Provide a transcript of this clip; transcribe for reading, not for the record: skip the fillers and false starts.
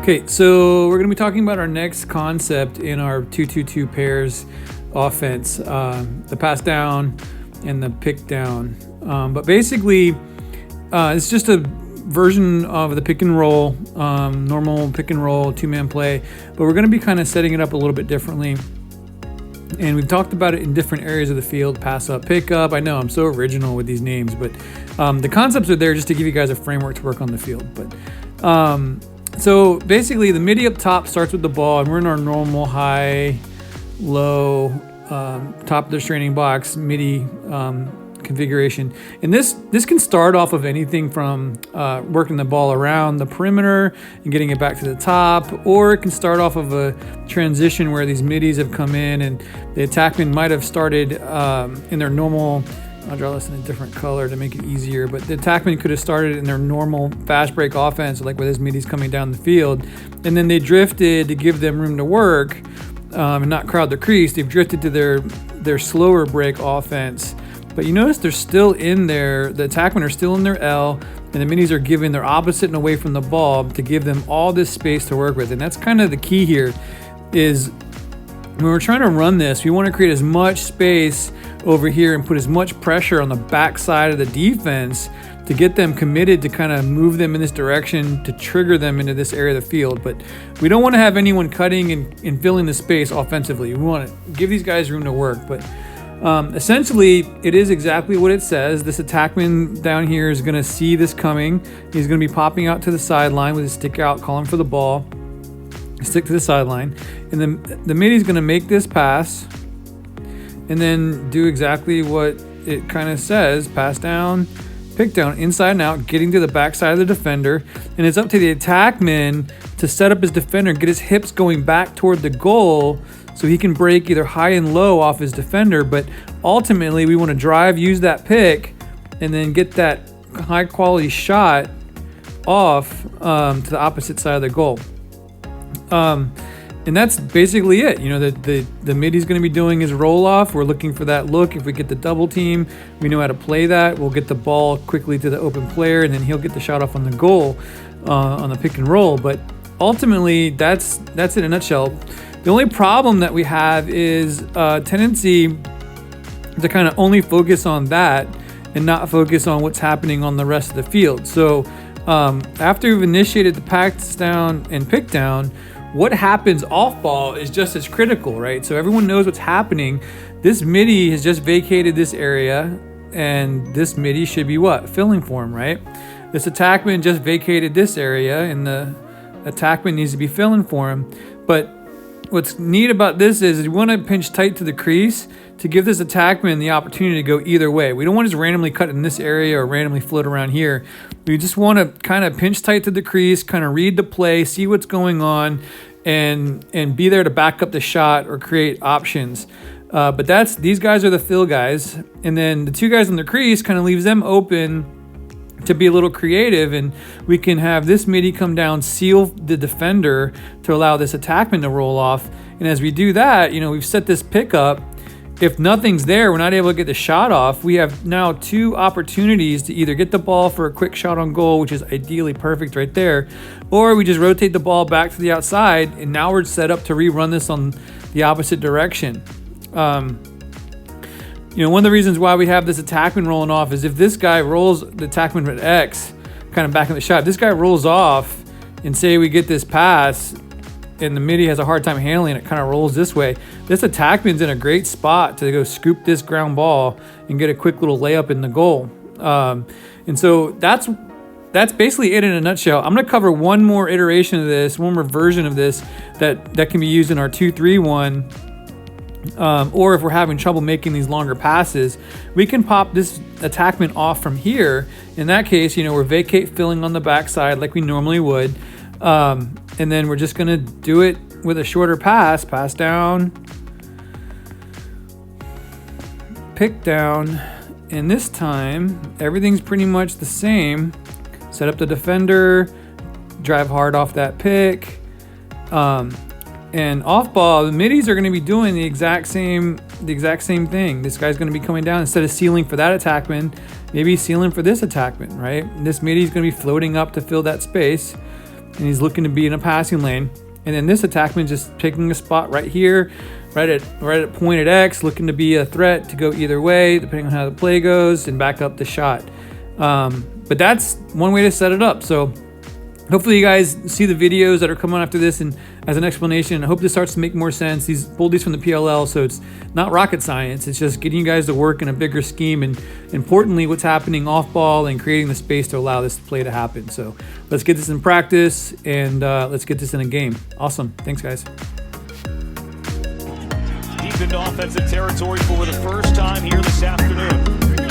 Okay, so we're going to be talking about our next concept in our 2-2-2 pairs offense, the pass down and the pick down. But basically, it's just a version of the pick and roll, normal pick and roll, two-man play. But we're going to be kind of setting it up a little bit differently. And we've talked about it in different areas of the field, pass up, pick up. I know I'm so original with these names, but the concepts are there just to give you guys a framework to work on the field. But so basically the midi up top starts with the ball, and we're in our normal high, low, top of the straining box midi configuration. And this can start off of anything from working the ball around the perimeter and getting it back to the top, or it can start off of a transition where these midis have come in and the attackman might have started in their normal. I'll draw this in a different color to make it easier, but the attackman could have started in their normal fast break offense, like with his midis coming down the field, and then they drifted to give them room to work and not crowd the crease. They've drifted to their slower break offense. But you notice they're still in there, the attackmen are still in their L, and the minis are giving their opposite and away from the ball to give them all this space to work with. And that's kind of the key here, is when we're trying to run this, we want to create as much space over here and put as much pressure on the back side of the defense to get them committed to kind of move them in this direction to trigger them into this area of the field. But we don't want to have anyone cutting and filling the space offensively. We want to give these guys room to work. But essentially, it is exactly what it says. This attackman down here is going to see this coming. He's going to be popping out to the sideline with his stick out, calling for the ball. Stick to the sideline. And then the midi is going to make this pass and then do exactly what it kind of says. Pass down, pick down, inside and out, getting to the backside of the defender. And it's up to the attackman to set up his defender, get his hips going back toward the goal so he can break either high and low off his defender. But ultimately, we want to drive, use that pick, and then get that high quality shot off to the opposite side of the goal. And that's basically it. You know, the midi's going to be doing his roll off. We're looking for that look. If we get the double team, we know how to play that. We'll get the ball quickly to the open player, and then he'll get the shot off on the goal on the pick and roll. But ultimately, that's it in a nutshell. The only problem that we have is a tendency to kind of only focus on that and not focus on what's happening on the rest of the field. So after we've initiated the pass down and pick down, what happens off ball is just as critical, right? So everyone knows what's happening. This midi has just vacated this area, and this midi should be what? Filling for him, right? This attackman just vacated this area, and the attackman needs to be filling for him. But what's neat about this is you want to pinch tight to the crease to give this attackman the opportunity to go either way. We don't want to just randomly cut in this area or randomly float around here. We just want to kind of pinch tight to the crease, kind of read the play, see what's going on, and be there to back up the shot or create options. But these guys are the fill guys. And then the two guys in the crease kind of leaves them open to be a little creative, and we can have this midi come down, seal the defender to allow this attackman to roll off. And as we do that, you know, we've set this pick up. If nothing's there, we're not able to get the shot off. We have now two opportunities to either get the ball for a quick shot on goal, which is ideally perfect right there, or we just rotate the ball back to the outside, and now we're set up to rerun this on the opposite direction. You know, one of the reasons why we have this attackman rolling off is if this guy rolls the attackman at X, kind of back in the shot, if this guy rolls off and say we get this pass and the midi has a hard time handling it, kind of rolls this way, this attackman's in a great spot to go scoop this ground ball and get a quick little layup in the goal. And so that's basically it in a nutshell. I'm going to cover one more iteration of this, one more version of this that can be used in our 2-3-1. Or if we're having trouble making these longer passes, we can pop this attackman off from here. In that case, you know, we're vacate filling on the backside like we normally would. And then we're just going to do it with a shorter pass down, pick down. And this time, everything's pretty much the same. Set up the defender, drive hard off that pick. And off ball, the midis are going to be doing the exact same thing. This guy's going to be coming down instead of sealing for that attackman, maybe sealing for this attackman, right? And this midi is going to be floating up to fill that space. and he's looking to be in a passing lane. And then this attackman just picking a spot right here, right at pointed X, looking to be a threat to go either way, depending on how the play goes, and back up the shot. But that's one way to set it up. So hopefully you guys see the videos that are coming after this and as an explanation. I hope this starts to make more sense. Pulled these from the PLL, so it's not rocket science. It's just getting you guys to work in a bigger scheme, and importantly, what's happening off ball and creating the space to allow this play to happen. So let's get this in practice, and let's get this in a game. Awesome. Thanks, guys. Deep into offensive territory for the first time here this afternoon.